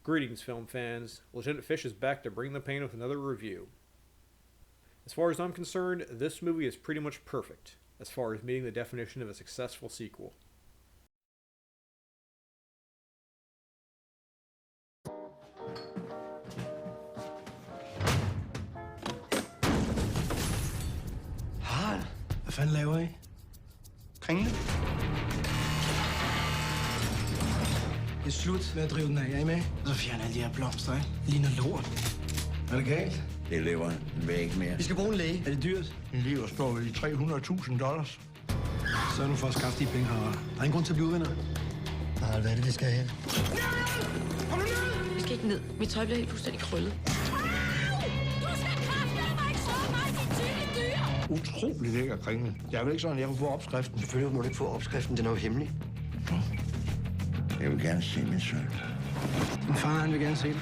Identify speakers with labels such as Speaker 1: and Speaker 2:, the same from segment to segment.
Speaker 1: Greetings, film fans. Lieutenant Fish is back to bring the pain with another review. As far as I'm concerned, this movie is pretty much perfect, as far as meeting the definition of a successful sequel.
Speaker 2: Harald, hvad fanden laver I? Kringle? Det er slut med at drive den af. Er I med? Og så fjerner alle de her blomster, ikke? Ligner lort. Er det galt?
Speaker 3: Det lever væk mere.
Speaker 2: Vi skal bruge en læge. Er det dyrt?
Speaker 4: En lever står vel i $300.000.
Speaker 2: Så nu for at skaffe de penge, Harald. Der er ingen grund til at blive uvenner.
Speaker 4: Harald, hvad er det, vi skal have?
Speaker 2: Kom nu ned!
Speaker 5: Vi skal ikke ned. Mit tøj bliver helt fuldstændig krøllet.
Speaker 4: Utrolig lækker kringle. Jeg er vel ikke sådan, jeg kunne få opskriften.
Speaker 6: Selvfølgelig må du ikke få opskriften, den er jo hemmelig.
Speaker 3: Jeg vil gerne se min søn.
Speaker 2: Min far, han vil gerne se det.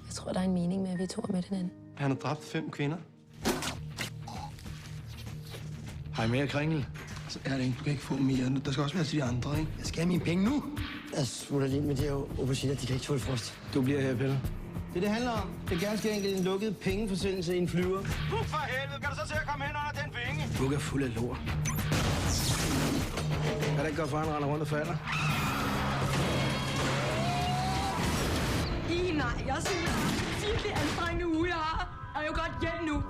Speaker 5: Jeg tror, der er en mening med, at vi to er med hinanden.
Speaker 6: Han har dræbt 5 kvinder.
Speaker 2: Har I mere kringle? Så er det ikke. Du kan ikke få mere. Der skal også være til de andre, ikke? Jeg skal have mine penge nu.
Speaker 6: Jeg smutter lige med de her auberginer, de kan ikke tåle frost.
Speaker 2: Du bliver her, Pelle. Det handler om, det er ganske enkelt en lukket pengeforsendelse i en flyver.
Speaker 4: For helvede, kan du så til at komme hen under den penge?
Speaker 2: Buk er fuld af lort. Er det ikke godt for, at han render rundt og falder?
Speaker 5: Nej, jeg synes, det er virkelig anstrengende uge, jeg har. Og jeg vil godt hjem nu.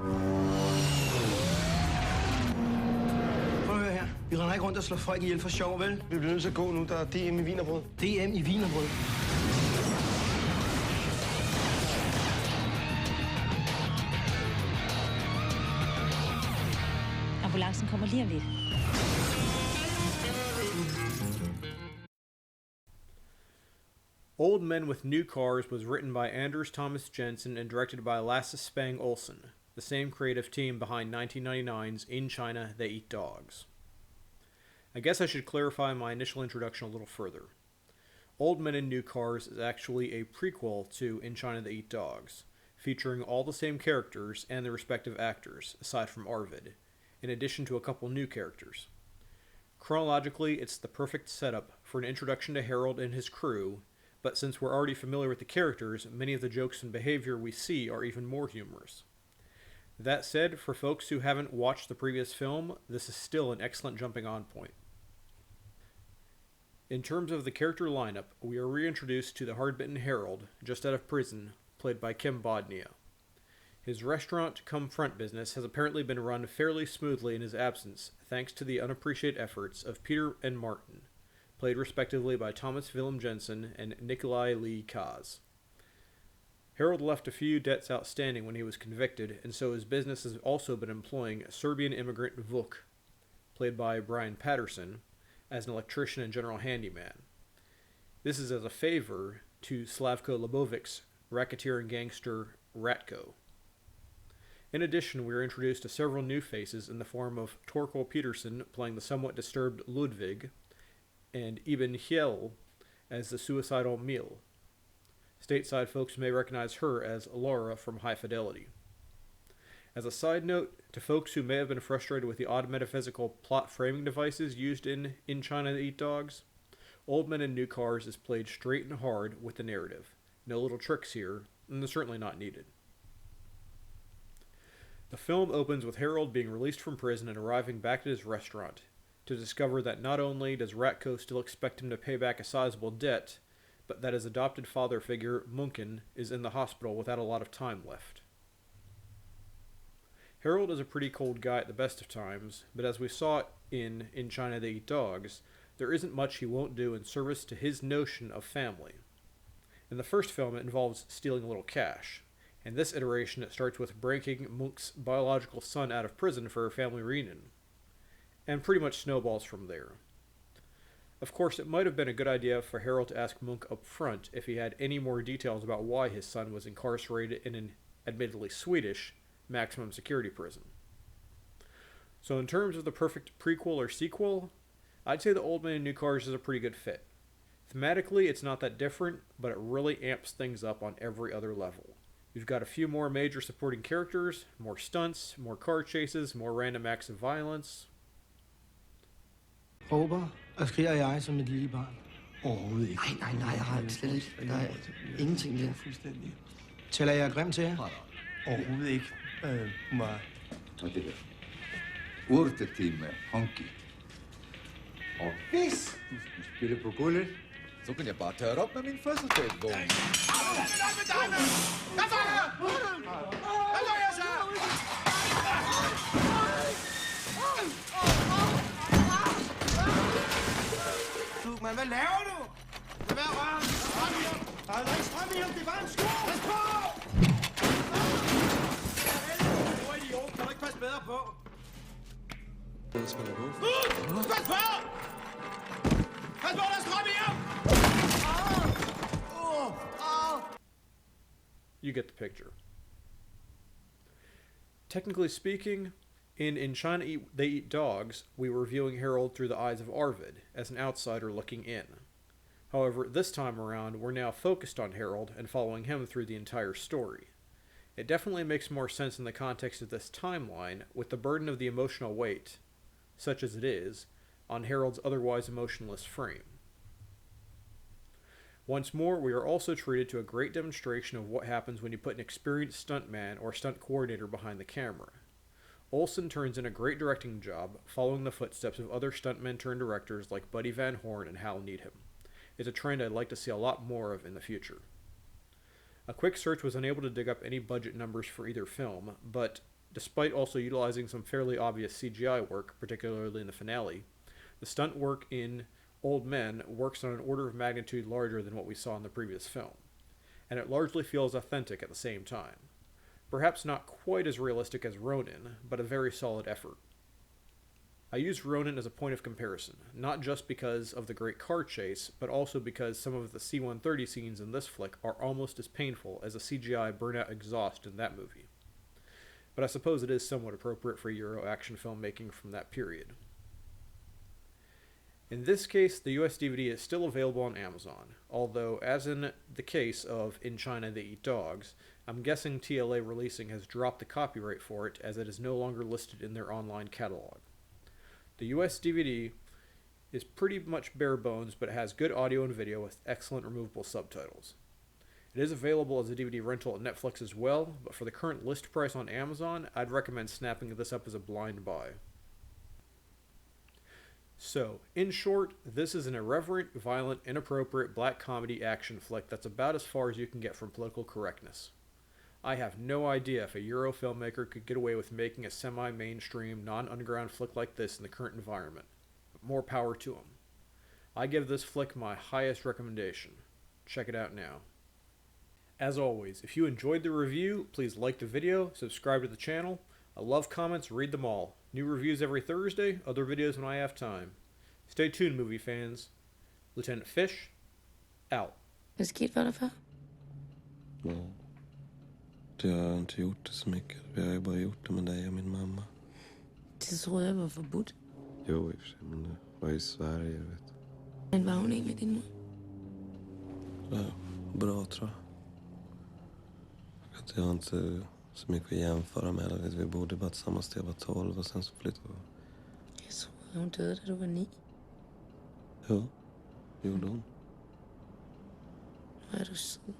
Speaker 2: Prøv at høre her. Vi render ikke rundt og slår folk ihjel for sjov, vel?
Speaker 6: Vi bliver nødt til at gå nu, der er DM i wienerbrød.
Speaker 2: DM i wienerbrød.
Speaker 7: Ambulancen kommer lige om lidt.
Speaker 1: Old Men with New Cars was written by Anders Thomas Jensen and directed by Lasse Spang Olsen, the same creative team behind 1999's In China They Eat Dogs. I guess I should clarify my initial introduction a little further. Old Men in New Cars is actually a prequel to In China They Eat Dogs, featuring all the same characters and their respective actors, aside from Arvid, in addition to a couple new characters. Chronologically, it's the perfect setup for an introduction to Harold and his crew, but since we're already familiar with the characters, many of the jokes and behavior we see are even more humorous. That said, for folks who haven't watched the previous film, this is still an excellent jumping on point. In terms of the character lineup, we are reintroduced to the hard-bitten Harold, just out of prison, played by Kim Bodnia. His restaurant-cum-front business has apparently been run fairly smoothly in his absence, thanks to the unappreciated efforts of Peter and Martin, played respectively by Thomas Willem Jensen and Nikolai Lee Kaz. Harold left a few debts outstanding when he was convicted, and so his business has also been employing Serbian immigrant Vuk, played by Brian Patterson, as an electrician and general handyman. This is as a favor to Slavko Lebovic's racketeer and gangster Ratko. In addition, we are introduced to several new faces in the form of Torkel Peterson playing the somewhat disturbed Ludwig, and Ibn Hiel as the suicidal Mil. Stateside folks may recognize her as Laura from High Fidelity. As a side note, to folks who may have been frustrated with the odd metaphysical plot framing devices used in China They Eat Dogs, Old Men in New Cars is played straight and hard with the narrative. No little tricks here, and they're certainly not needed. The film opens with Harold being released from prison and arriving back at his restaurant, to discover that not only does Ratko still expect him to pay back a sizable debt, but that his adopted father figure, Munkin, is in the hospital without a lot of time left. Harold is a pretty cold guy at the best of times, but as we saw in China They Eat Dogs, there isn't much he won't do in service to his notion of family. In the first film, it involves stealing a little cash. In this iteration, it starts with breaking Munk's biological son out of prison for a family reunion, and pretty much snowballs from there. Of course, it might have been a good idea for Harold to ask Munk up front if he had any more details about why his son was incarcerated in an admittedly Swedish maximum security prison. So in terms of the perfect prequel or sequel, I'd say The Old Man in New Cars is a pretty good fit. Thematically, it's not that different, but it really amps things up on every other level. You've got a few more major supporting characters, more stunts, more car chases, more random acts of violence.
Speaker 2: Råber og skriger jeg som et lille barn.
Speaker 6: Overhovedet ikke. Nej, jeg har slet ikke. Der er ingenting der.
Speaker 4: Fuldstændig.
Speaker 2: Taler jeg grimt til jer?
Speaker 4: Overhovedet ikke. Hun var...
Speaker 3: Vad är det? Urteteam Honky. Och hvis du skulle spille på gulvet, så kan jeg bare tage op med min fødselsdagsvogn.
Speaker 4: Men hvad laver du? Lad være røren! Strøm i ham! Der er ikke strøm i ham, det var en sko! Pas på! Du er idiot, kan du ikke passe bedre på? Pas på! Pas på, der er strøm i ham!
Speaker 1: You get the picture. Technically speaking, in China They Eat Dogs, we were viewing Harold through the eyes of Arvid, as an outsider looking in. However, this time around, we're now focused on Harold and following him through the entire story. It definitely makes more sense in the context of this timeline, with the burden of the emotional weight, such as it is, on Harold's otherwise emotionless frame. Once more, we are also treated to a great demonstration of what happens when you put an experienced stuntman or stunt coordinator behind the camera. Olsen turns in a great directing job, following the footsteps of other stuntmen turned directors like Buddy Van Horn and Hal Needham. It's a trend I'd like to see a lot more of in the future. A quick search was unable to dig up any budget numbers for either film, but despite also utilizing some fairly obvious CGI work, particularly in the finale, the stunt work in Old Men works on an order of magnitude larger than what we saw in the previous film, and it largely feels authentic at the same time. Perhaps not quite as realistic as Ronin, but a very solid effort. I use Ronin as a point of comparison, not just because of the great car chase, but also because some of the C-130 scenes in this flick are almost as painful as the CGI burnout exhaust in that movie. But I suppose it is somewhat appropriate for Euro action filmmaking from that period. In this case, the US DVD is still available on Amazon, although, as in the case of In China They Eat Dogs, I'm guessing TLA Releasing has dropped the copyright for it as it is no longer listed in their online catalog. The US DVD is pretty much bare bones, but it has good audio and video with excellent removable subtitles. It is available as a DVD rental at Netflix as well, but for the current list price on Amazon, I'd recommend snapping this up as a blind buy. So, in short, this is an irreverent, violent, inappropriate black comedy action flick that's about as far as you can get from political correctness. I have no idea if a Euro filmmaker could get away with making a semi-mainstream, non-underground flick like this in the current environment, but more power to him. I give this flick my highest recommendation. Check it out now. As always, if you enjoyed the review, please like the video, subscribe to the channel. I love comments, read them all. New reviews every Thursday, other videos when I have time. Stay tuned, movie fans. Lieutenant Fish, out.
Speaker 8: Är det sket för dig för?
Speaker 9: Ja. Jag har inte gjort det så mycket. Vi har ju bara gjort det med dig och min mamma.
Speaker 8: Det tror jag var forbudt.
Speaker 9: Jo, i och för sig, men det var i Sverige, vet du.
Speaker 8: Men var hon inte din mor?
Speaker 9: Ja, bra tror jag. Jag har inte så mycket att jämföra med. Vet, vi bodde bara tillsammans till jag var 12 och sen så flyttade vi.
Speaker 8: Jag tror hon döde da du var 9.
Speaker 9: Ja, gjorde hon.
Speaker 8: Hvor er du sød.